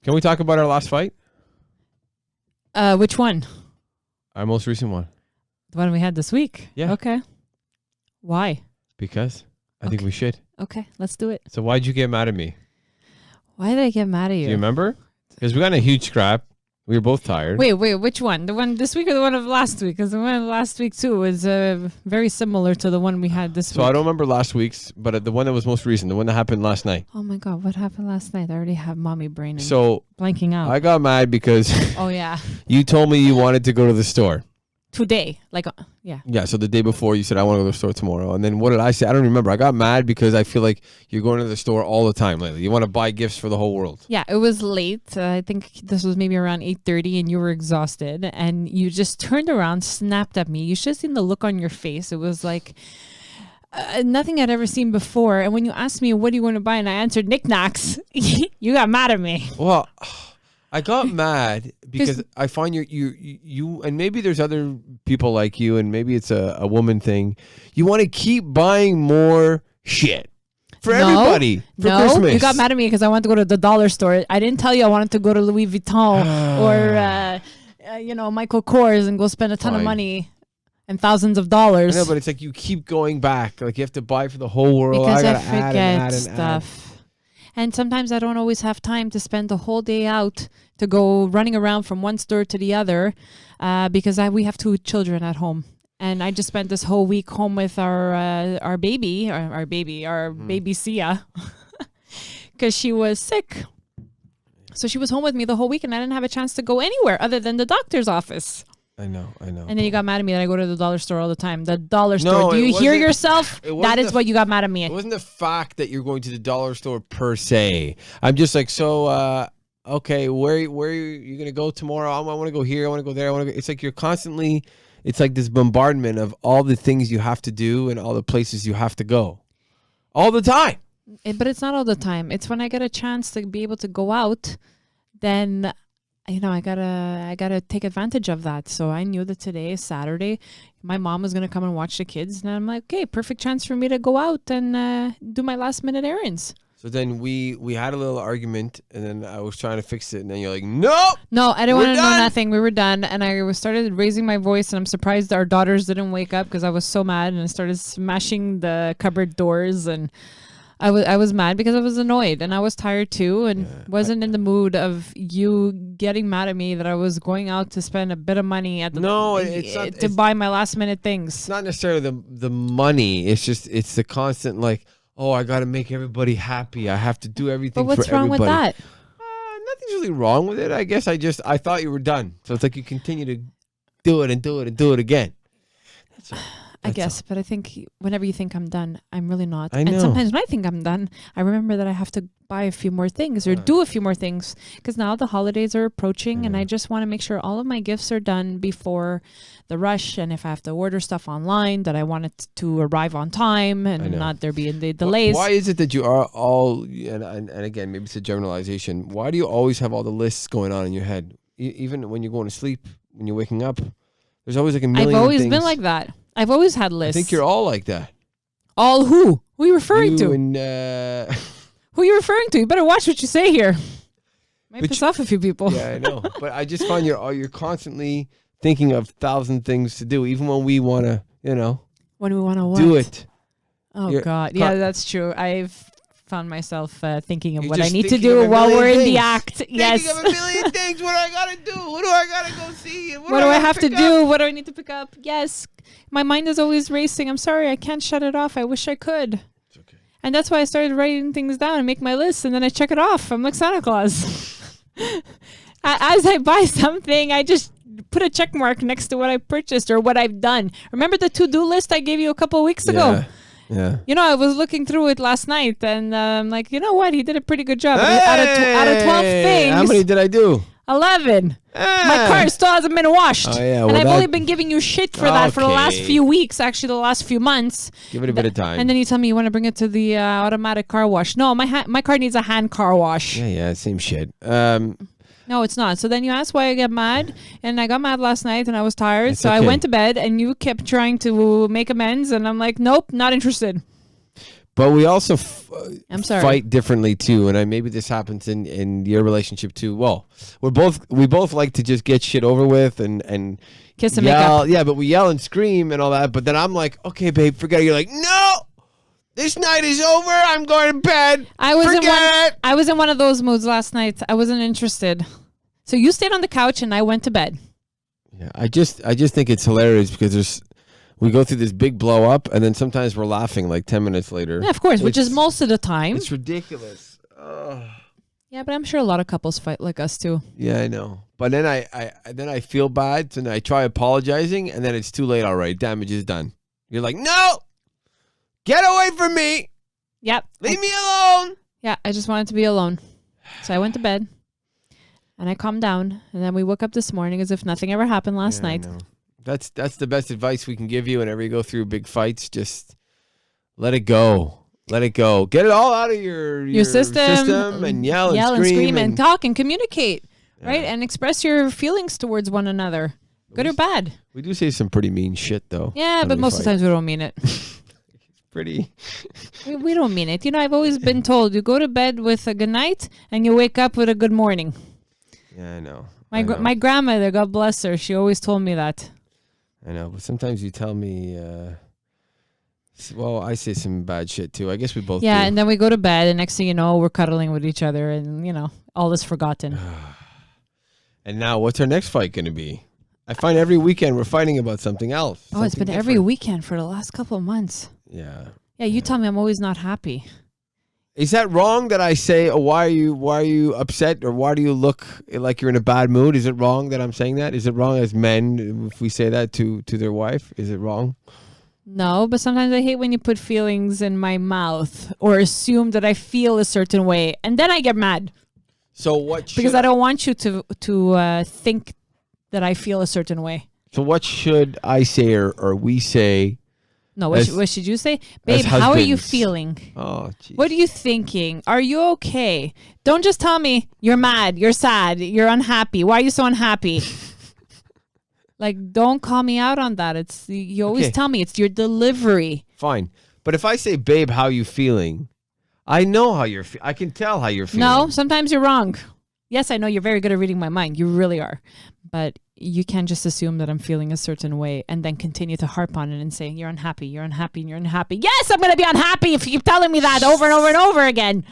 Can we talk about our last fight? Which one? Our most recent one. The one we had this week? Yeah. Okay. Why? Because I think we should. Okay, let's do it. So why'd you get mad at me? Why did I get mad at Do you? you remember? Because we got in a huge scrap. We were both tired. Wait, which one? The one this week or the one of last week? Because the one of last week, too, was very similar to the one we had this week. So I don't remember last week's, but the one that was most recent, the one that happened last night. Oh, my God. What happened last night? I already have mommy brain and So blanking out. I got mad because Oh, yeah. you told me you wanted to go to the store. Today. Like, yeah. Yeah, so the day before you said, I want to go to the store tomorrow. And then what did I say? I don't remember. I got mad because I feel like you're going to the store all the time lately. You want to buy gifts for the whole world. Yeah, it was late. I think this was maybe around 8:30 and you were exhausted. And you just turned around, snapped at me. You should have seen the look on your face. It was like nothing I'd ever seen before. And when you asked me, what do you want to buy? And I answered knickknacks. You got mad at me. Well, I got mad because I find you and maybe there's other people like you and maybe it's a woman thing. You want to keep buying more shit for everybody for Christmas. You got mad at me because I wanted to go to the dollar store. I didn't tell you I wanted to go to Louis Vuitton or Michael Kors and go spend a ton of money and thousands of dollars. I know, but it's like you keep going back. Like you have to buy for the whole world. Because I I gotta forget add and add and stuff. And sometimes I don't always have time to spend the whole day out to go running around from one store to the other because we have 2 children at home. And I just spent this whole week home with our baby Sia, because she was sick. So she was home with me the whole week and I didn't have a chance to go anywhere other than the doctor's office. I know. And then you got mad at me that I go to the dollar store all the time. The dollar store. Do you hear yourself? That is what you got mad at me. It wasn't the fact that you're going to the dollar store per se. I'm just like, so, okay, where are you going to go tomorrow? I want to go here. I want to go there. It's like you're constantly, it's like this bombardment of all the things you have to do and all the places you have to go. All the time. But it's not all the time. It's when I get a chance to be able to go out, then I gotta take advantage of that. So I knew that today is Saturday. My mom was gonna come and watch the kids, and I'm like, okay, perfect chance for me to go out and do my last minute errands. So then we had a little argument, and then I was trying to fix it, and then you're like, no, I didn't want to know nothing. We were done, and I started raising my voice, and I'm surprised our daughters didn't wake up because I was so mad, and I started smashing the cupboard doors and. I was mad because I was annoyed and I was tired too and wasn't in the mood of you getting mad at me that I was going out to spend a bit of money at to buy my last minute things. It's not necessarily the money. It's the constant like, oh, I got to make everybody happy. I have to do everything for everybody. But what's wrong with that? Nothing's really wrong with it. I guess I thought you were done. So it's like you continue to do it and do it and do it again. That's all. I guess, but I think whenever you think I'm done, I'm really not. I know. And sometimes when I think I'm done, I remember that I have to buy a few more things or do a few more things because now the holidays are approaching and I just want to make sure all of my gifts are done before the rush. And if I have to order stuff online, that I want it to arrive on time and not there being the delays. Why is it that you are all, and again, maybe it's a generalization, why do you always have all the lists going on in your head? Even when you're going to sleep, when you're waking up, there's always like a million I've always things. been like that. I've always had lists. I think you're all like that. All who? Who are you referring to? And, who are you referring to? You better watch what you say here. Might piss off a few people. Yeah, I know. But I just find you're constantly thinking of 1,000 things to do, even when we want to, When we want to do it. Oh, God. Yeah, that's true. I've found myself thinking of You're what I need to thinking do of a while million we're in the things. act. Yes. Thinking of a million things. What do I got to do? What do I got to go see? What do I have to do? What do I need to pick up? Yes. My mind is always racing. I'm sorry. I can't shut it off. I wish I could. It's okay. And that's why I started writing things down and make my list. And then I check it off. I'm like Santa Claus. As I buy something, I just put a check mark next to what I purchased or what I've done. Remember the to-do list I gave you a couple of weeks ago? Yeah. I was looking through it last night and I'm like, you know what? He did a pretty good job. Out of 12 things. How many did I do? 11. My car still hasn't been washed. Oh, yeah. And I've only been giving you shit for that for the last few weeks, actually the last few months. Give it a bit of time. And then you tell me you want to bring it to the automatic car wash. No, my car needs a hand car wash. Yeah, same shit. No, it's not. So then you asked why I get mad, and I got mad last night, and I was tired. So I went to bed, and you kept trying to make amends, and I'm like, nope, not interested. But we also I'm sorry. fight differently too, and maybe this happens in your relationship too. Well, we both like to just get shit over with and Kiss and yell. make up. Yeah, but we yell and scream and all that. But then I'm like, okay, babe, forget it. You're like, no, this night is over. I'm going to bed. I was in one of those moods last night. I wasn't interested. So you stayed on the couch and I went to bed. Yeah, I just think it's hilarious because we go through this big blow up, and then sometimes we're laughing like 10 minutes later. Yeah, of course, which is most of the time. It's ridiculous. Ugh. Yeah, but I'm sure a lot of couples fight like us too. Yeah, I know. But then I feel bad, and I try apologizing, and then it's too late already. Damage is done. You're like, no, get away from me. Yep. Leave me alone. Yeah, I just wanted to be alone. So I went to bed, and I calmed down, and then we woke up this morning as if nothing ever happened last night. I know. That's the best advice we can give you whenever you go through big fights. Just let it go. Let it go. Get it all out of your system and yell and scream and talk and communicate, right? And express your feelings towards one another, good or bad. We do say some pretty mean shit, though. Yeah, but most of the times we don't mean it. Pretty. we don't mean it. You know, I've always been told you go to bed with a good night and you wake up with a good morning. Yeah, I know. My grandmother, God bless her, she always told me that. I know, but sometimes you tell me, well, I say some bad shit too. I guess we both do. And then we go to bed, and next thing you know, we're cuddling with each other, and, you know, all is forgotten. And now, what's our next fight going to be? I find every weekend we're fighting about something else. Oh, it's been every weekend for the last couple of months. Yeah. Yeah, you tell me I'm always not happy. Is that wrong that I say, oh, why are you upset, or why do you look like you're in a bad mood? Is it wrong that I'm saying that? Is it wrong as men if we say that to their wife? Is it wrong? No, but sometimes I hate when you put feelings in my mouth or assume that I feel a certain way, and then I get mad. So what? Because I don't want you to think that I feel a certain way. So what should I say or we say? No, what should you say? Babe, how are you feeling? Oh, geez. What are you thinking? Are you okay? Don't just tell me you're mad, you're sad, you're unhappy. Why are you so unhappy? Like, don't call me out on that. You always tell me it's your delivery. Fine. But if I say, babe, how you feeling? I know how you're I can tell how you're feeling. No, sometimes you're wrong. Yes, I know you're very good at reading my mind. You really are. But you can't just assume that I'm feeling a certain way and then continue to harp on it and say, you're unhappy, you're unhappy, and you're unhappy. Yes, I'm going to be unhappy if you keep telling me that over and over and over again.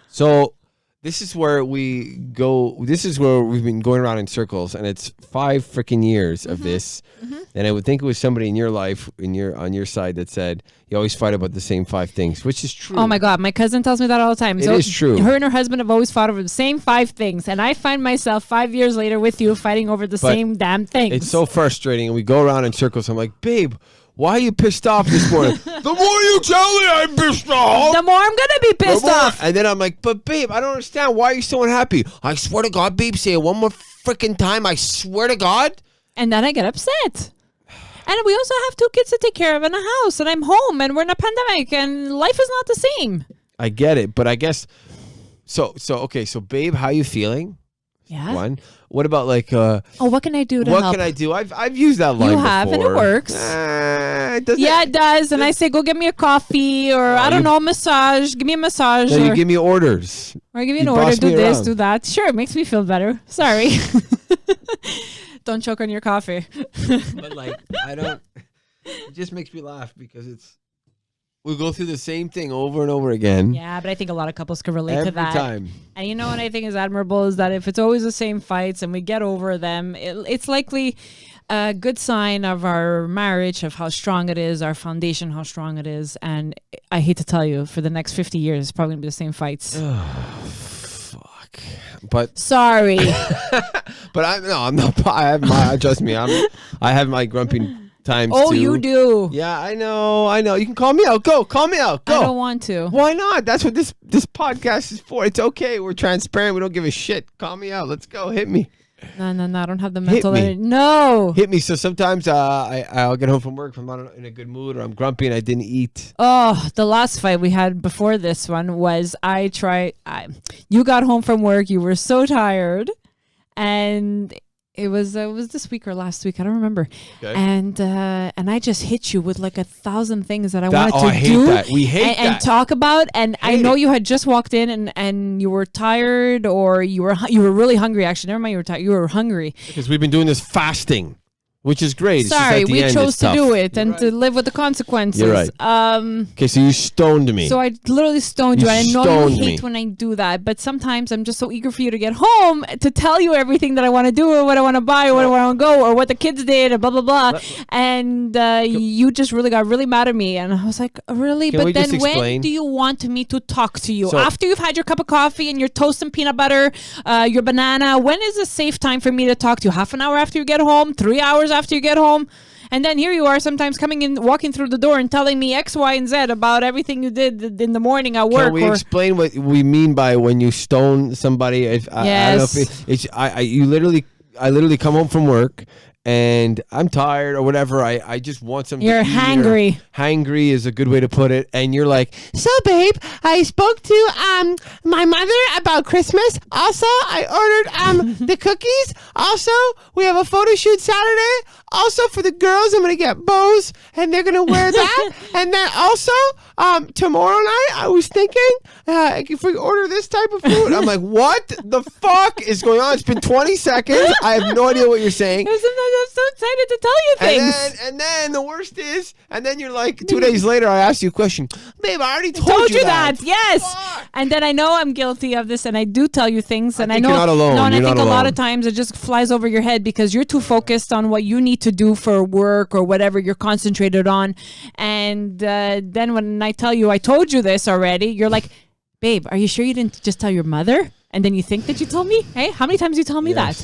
So this is where we go. This is where we've been going around in circles, and it's 5 freaking years of this. Mm-hmm. And I would think it was somebody in your life, on your side, that said you always fight about the same 5 things, which is true. Oh my God, my cousin tells me that all the time. It is true. Her and her husband have always fought over the same 5 things, and I find myself 5 years later with you fighting over the same damn things. It's so frustrating, and we go around in circles. I'm like, babe, why are you pissed off this morning? The more you tell me I'm pissed off, the more I'm gonna be pissed off. And then I'm like, but babe, I don't understand. Why are you so unhappy? I swear to God, babe, say it one more freaking time. I swear to God. And then I get upset. And we also have 2 kids to take care of in a house, and I'm home, and we're in a pandemic, and life is not the same. I get it, but I guess so okay, so babe, how you feeling? Yeah. One. What about like what can I do to help? What can I do? I've used that line before. You have, and it works. It does. And I say, go get me a coffee, or I don't know, massage. Give me a massage. No, you give me orders. Or give me an order. Do this, do that. Sure, it makes me feel better. Sorry. Don't choke on your coffee. But like, I don't. It just makes me laugh because we go through the same thing over and over again. Yeah, but I think a lot of couples can relate to that. Every time. And you know what I think is admirable is that if it's always the same fights and we get over them, it's likely a good sign of our marriage, of how strong it is, our foundation, how strong it is. And I hate to tell you, for the next 50 years, it's probably going to be the same fights. Oh, fuck. But sorry. But I'm not. I have my. Trust me. I have my grumpy times too. You do. Yeah, I know. You can call me out. Go. Call me out. Go. I don't want to. Why not? That's what this podcast is for. It's okay. We're transparent. We don't give a shit. Call me out. Let's go. Hit me. No. I don't have the mental energy. No. Hit me. So sometimes I'll get home from work if I'm not in a good mood or I'm grumpy and I didn't eat. Oh, the last fight we had before this one was you got home from work. You were so tired. And It was this week or last week. I don't remember. Okay. And I just hit you with like 1,000 things that I That- wanted to I hate do that. We hate and that. talk about. And I Hate know it. you had just walked in and you were tired or you were really hungry. Actually, never mind. You were tired. You were hungry. Because we've been doing this fasting, which is great. It's just Sorry, at the we end, chose it's to tough. do it You're and right. to live with the consequences. You're right. Okay, so you stoned me. So I literally stoned you. You And I know stoned you hate me. when I do that, but sometimes I'm just so eager for you to get home to tell you everything that I want to do or what I want to buy or where I want to go or what the kids did and blah, blah, blah. And you just really got really mad at me. And I was like, really? Can we But then just when explain? do you want me to talk to you? So- After you've had your cup of coffee and your toast and peanut butter, your banana, when is a safe time for me to talk to you? Half an hour after you get home? 3 hours after you get home? And then here you are sometimes coming in, walking through the door and telling me X, Y, and Z about everything you did in the morning at work. Can we explain what we mean by when you stone somebody? I don't know if I literally come home from work and I'm tired or whatever. I just want something You're to eat or- hangry. Hangry is a good way to put it. And you're like, so babe, I spoke to my mother about Christmas. Also, I ordered the cookies. Also, we have a photo shoot Saturday. Also, for the girls, I'm gonna get bows and they're gonna wear that. And then also, tomorrow night, I was thinking if we order this type of food. I'm like, what the fuck is going on? It's been 20 seconds. I have no idea what you're saying. Sometimes I'm so excited to tell you things. And then the worst is, and then you're like, 2 days later, I ask you a question. Babe, I already Told you that. Yes. Fuck. And then I know I'm guilty of this and I do tell you things and I think know you're not alone. No, and You're I think not a lot alone. of times it just flies over your head because you're too focused on what you need to do for work or whatever you're concentrated on. And then when I tell you I told you this already, you're like, babe, are you sure you didn't just tell your mother? And then you think that you told me? Hey, how many times do you tell me that?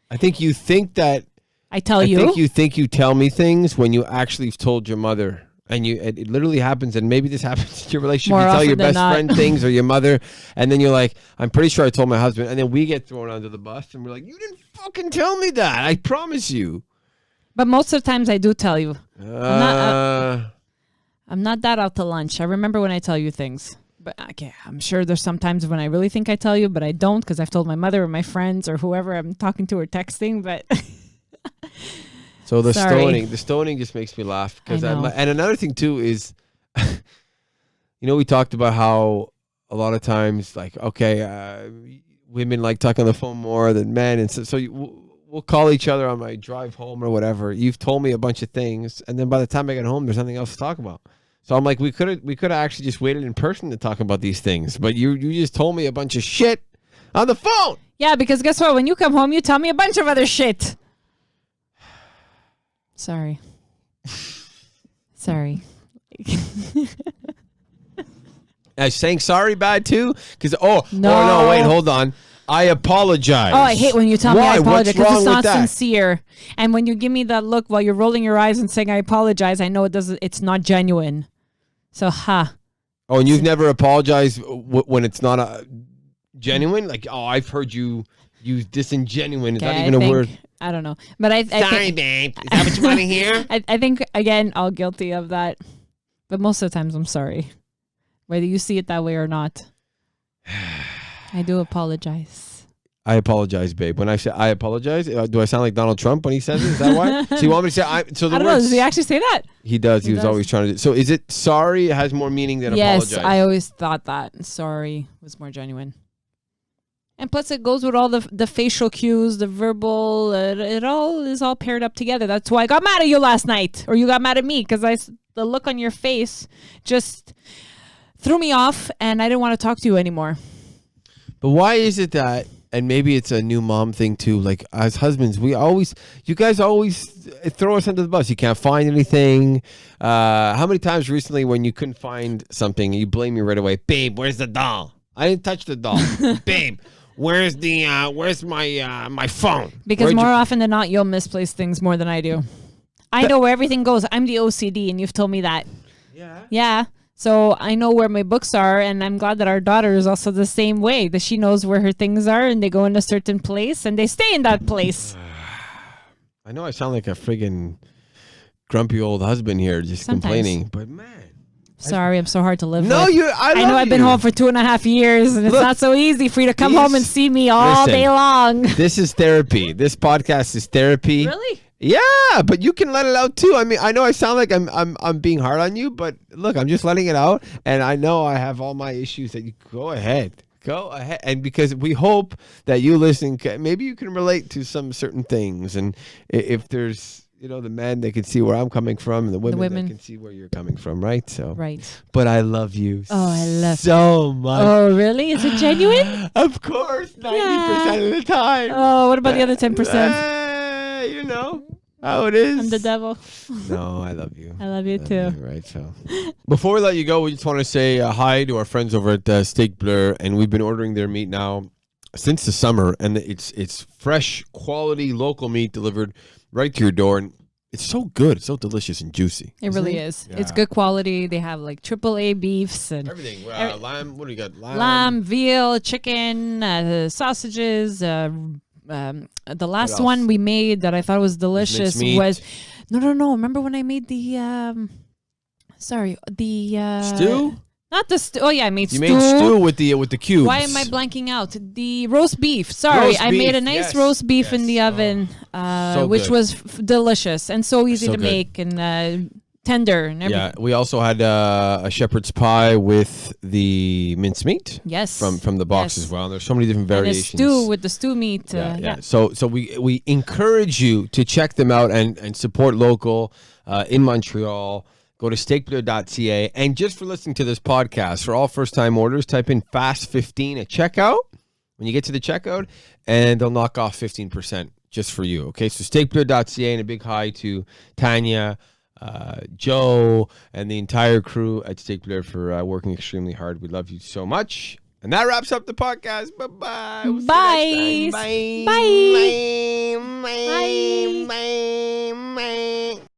I think you think that. I tell I you. think you tell me things when you actually told your mother. And it literally happens, and maybe this happens in your relationship. More You tell your often than best not. friend things or your mother, and then you're like, I'm pretty sure I told my husband. And then we get thrown under the bus, and we're like, you didn't fucking tell me that. I promise you. But most of the times I do tell you. Uh, I'm not that out to lunch. I remember when I tell you things. But okay, I'm sure there's some times when I really think I tell you, but I don't because I've told my mother or my friends or whoever I'm talking to or texting. But So the Sorry. stoning just makes me laugh because I know. and another thing too is, we talked about how a lot of times like women like talking on the phone more than men, and so we'll call each other on my drive home or whatever. You've told me a bunch of things, and then by the time I get home, there's nothing else to talk about. So I'm like, we could have actually just waited in person to talk about these things, but you just told me a bunch of shit on the phone. yeah, because guess what? When you come home, you tell me a bunch of other shit. Sorry. Sorry. Saying sorry bad too? Because No. wait, hold on. I apologize. Oh, I hate when you tell me I Why? apologize What's because wrong it's with not that? sincere. And when you give me that look while you're rolling your eyes and saying I apologize, I know it's not genuine. So, Oh, and you've never apologized when it's not genuine? Like, I've heard you use disingenuine. It's not even a word. I don't know. But I Sorry, think, babe. Is that what you want to hear? I think, again, all guilty of that. But most of the times, I'm sorry. Whether you see it that way or not. I do apologize. I apologize, babe. When I say I apologize, do I sound like Donald Trump when he says it? Is that why? So you want me to say so the I don't know. words, Does he actually say that? He does. He was does. always trying to do. So is it sorry has more meaning than Yes, apologize? I always thought that. Sorry was more genuine. And plus, it goes with all the facial cues, the verbal. It all is all paired up together. That's why I got mad at you last night, or you got mad at me, because the look on your face just threw me off, and I didn't want to talk to you anymore. But why is it that, and maybe it's a new mom thing too, like as husbands, you guys always throw us under the bus. You can't find anything. How many times recently when you couldn't find something, you blame me right away? Babe, where's the doll? I didn't touch the doll. Babe, where's my phone? Because Where'd more you- often than not, you'll misplace things more than I do. I know where everything goes. I'm the OCD, and you've told me that. Yeah. Yeah. So I know where my books are, and I'm glad that our daughter is also the same way, that she knows where her things are, and they go in a certain place, and they stay in that place. I know I sound like a friggin' grumpy old husband here, just Sometimes. complaining, but man. Sorry, I'm so hard to live No, with. I know love I've been you. home for 2.5 years, and it's Look, not so easy for you to come home and see me all listen, day long. This is therapy. This podcast is therapy. Really? Yeah, but you can let it out too. I mean, I know I sound like I'm being hard on you, but look, I'm just letting it out, and I know I have all my issues. That you go ahead, and because we hope that you listen, maybe you can relate to some certain things, and if there's the men, they can see where I'm coming from, and the women. They can see where you're coming from, right? So Right. But I love you. Oh, I love so much. Oh, really? Is it genuine? Of course, 90% of the time. Oh, what about the other 10%? You know how it is. I'm the devil. No, I love you. I love you too. Right, so before we let you go, we just want to say hi to our friends over at Steak Bleu, and we've been ordering their meat now since the summer, and it's fresh, quality, local meat delivered right to your door, and it's so good. It's so delicious and juicy. It really is. Yeah. It's good quality. They have like AAA beefs and Everything. Lamb. What do you got? lamb, veal, chicken, sausages. The last one we made that I thought was delicious was no. Remember when I made the stew? Not the stew. Oh yeah, I made stew. You made stew with the cubes. Why am I blanking out? The roast beef. Sorry, I made a nice roast beef in the oven, which was delicious and so easy to make and tender and everything. Yeah, we also had a shepherd's pie with the mincemeat. Yes, from the box as well. And there's so many different variations. And a stew with the stew meat. Yeah. So we encourage you to check them out and support local in Montreal. Go to steakbleu.ca, and just for listening to this podcast, for all first-time orders, type in FAST15 at checkout when you get to the checkout, and they'll knock off 15% just for you. Okay, so steakbleu.ca, and a big hi to Tanya, Joe, and the entire crew at Steak Bleu for working extremely hard. We love you so much. And that wraps up the podcast. Bye-bye. We'll Bye. Bye. Bye. Bye. Bye. Bye. Bye.